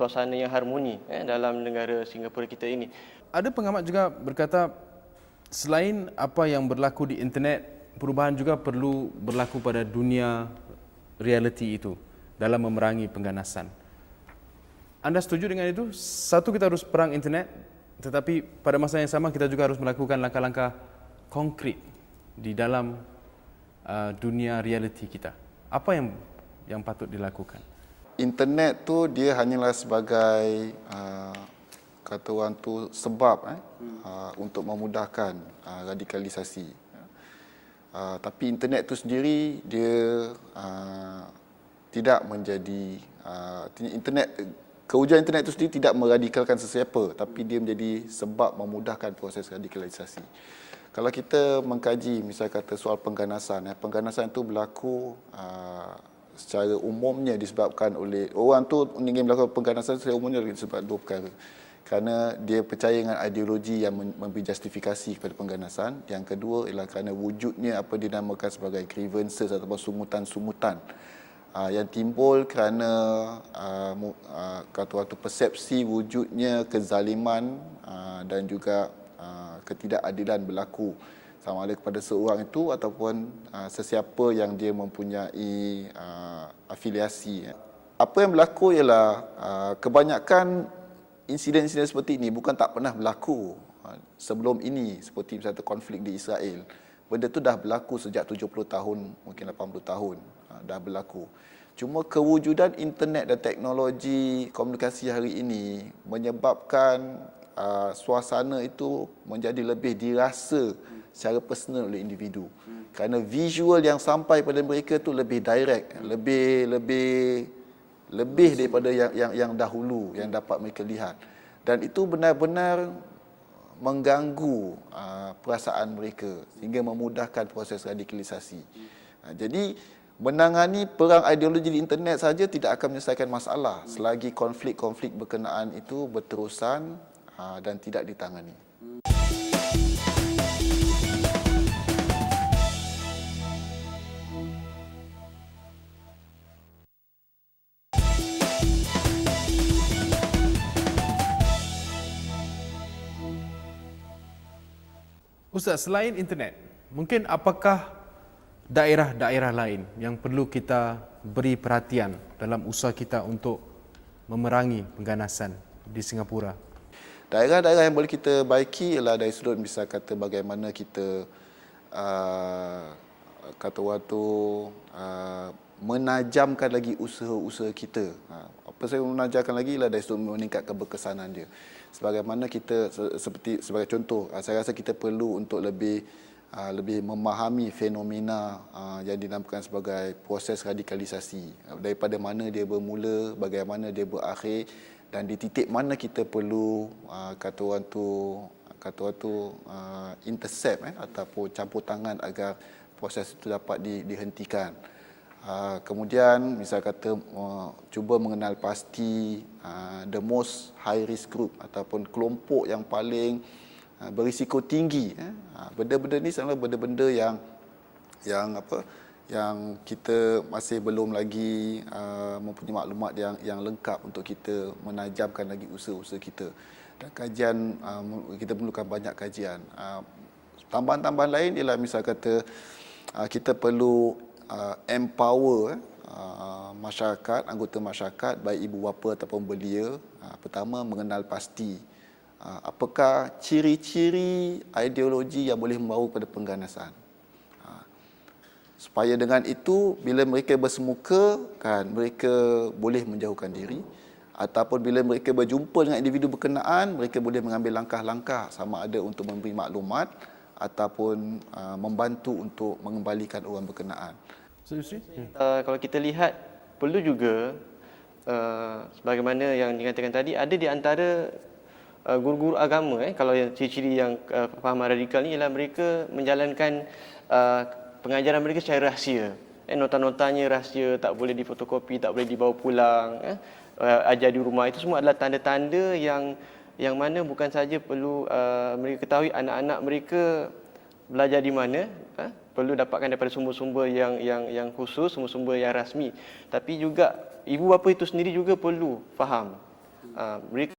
suasana yang harmoni dalam negara Singapura kita ini. Ada pengamat juga berkata selain apa yang berlaku di internet, perubahan juga perlu berlaku pada dunia realiti itu dalam memerangi pengganasan. Anda setuju dengan itu? Satu, kita harus perang internet, tetapi pada masa yang sama kita juga harus melakukan langkah-langkah konkret di dalam dunia realiti kita. Apa yang patut dilakukan? Internet tu dia hanyalah sebagai kata orang tu sebab untuk memudahkan radikalisasi. Tapi internet tu sendiri dia tidak menjadi kewujudan internet itu sendiri tidak meradikalkan sesiapa, tapi dia menjadi sebab memudahkan proses radikalisasi. Kalau kita mengkaji misal kata soal pengganasan, pengganasan itu berlaku secara umumnya disebabkan oleh orang tu ingin melakukan pengganasan secara umumnya disebabkan dua perkara. Kerana dia percaya dengan ideologi yang memberi justifikasi kepada pengganasan. Yang kedua ialah kerana wujudnya apa dinamakan sebagai grievances ataupun sumutan-sumutan yang timbul kerana kata waktu persepsi wujudnya kezaliman dan juga ketidakadilan berlaku sama ada kepada seorang itu ataupun sesiapa yang dia mempunyai afiliasi. Apa yang berlaku ialah kebanyakan insiden-insiden seperti ini bukan tak pernah berlaku sebelum ini, seperti misalnya konflik di Israel. Benda tu dah berlaku sejak 70 tahun, mungkin 80 tahun dah berlaku. Cuma kewujudan internet dan teknologi komunikasi hari ini menyebabkan suasana itu menjadi lebih dirasa secara personal oleh individu. Kerana visual yang sampai pada mereka tu lebih direct, lebih daripada yang dahulu yang dapat mereka lihat. Dan itu benar-benar mengganggu perasaan mereka sehingga memudahkan proses radikalisasi. Jadi menangani perang ideologi di internet saja tidak akan menyelesaikan masalah selagi konflik-konflik berkenaan itu berterusan dan tidak ditangani. Ustaz, selain internet, mungkin apakah daerah-daerah lain yang perlu kita beri perhatian dalam usaha kita untuk memerangi pengganasan di Singapura? Daerah-daerah yang boleh kita baiki ialah dari sudut misal kata bagaimana kita kata waktu menajamkan lagi usaha-usaha kita. Apa saya menajamkan lagi ialah dari sudut meningkatkan berkesanan dia. Sebagaimana kita sebagai contoh, saya rasa kita perlu untuk lebih memahami fenomena yang dinamakan sebagai proses radikalisasi. Daripada mana dia bermula, bagaimana dia berakhir dan di titik mana kita perlu kata orang tu intercept ataupun campur tangan agar proses itu dapat dihentikan. Kemudian misal kata cuba mengenal pasti the most high risk group ataupun kelompok yang paling berisiko tinggi. Benda-benda ni sebenarnya benda-benda yang kita masih belum lagi mempunyai maklumat yang lengkap untuk kita menajamkan lagi usaha-usaha kita. Dan kajian kita perlukan banyak kajian. Tambahan-tambahan lain ialah misal kata kita perlu empower masyarakat, anggota masyarakat, baik ibu bapa ataupun belia. Pertama, mengenal pasti apakah ciri-ciri ideologi yang boleh membawa kepada pengganasan. Supaya dengan itu, bila mereka bersemuka, mereka boleh menjauhkan diri. Ataupun bila mereka berjumpa dengan individu berkenaan, mereka boleh mengambil langkah-langkah sama ada untuk memberi maklumat ataupun membantu untuk mengembalikan orang berkenaan. Kalau kita lihat, perlu juga sebagaimana yang dikatakan tadi, ada di antara guru-guru agama kalau yang ciri-ciri yang fahaman radikal ni ialah mereka menjalankan pengajaran mereka secara rahsia. Nota-notanya rahsia, tak boleh difotokopi, tak boleh dibawa pulang, ajar di rumah. Itu semua adalah tanda-tanda yang mana bukan saja perlu mereka ketahui anak-anak mereka belajar di mana, perlu dapatkan daripada sumber-sumber yang khusus, sumber-sumber yang rasmi, tapi juga ibu bapa itu sendiri juga perlu faham mereka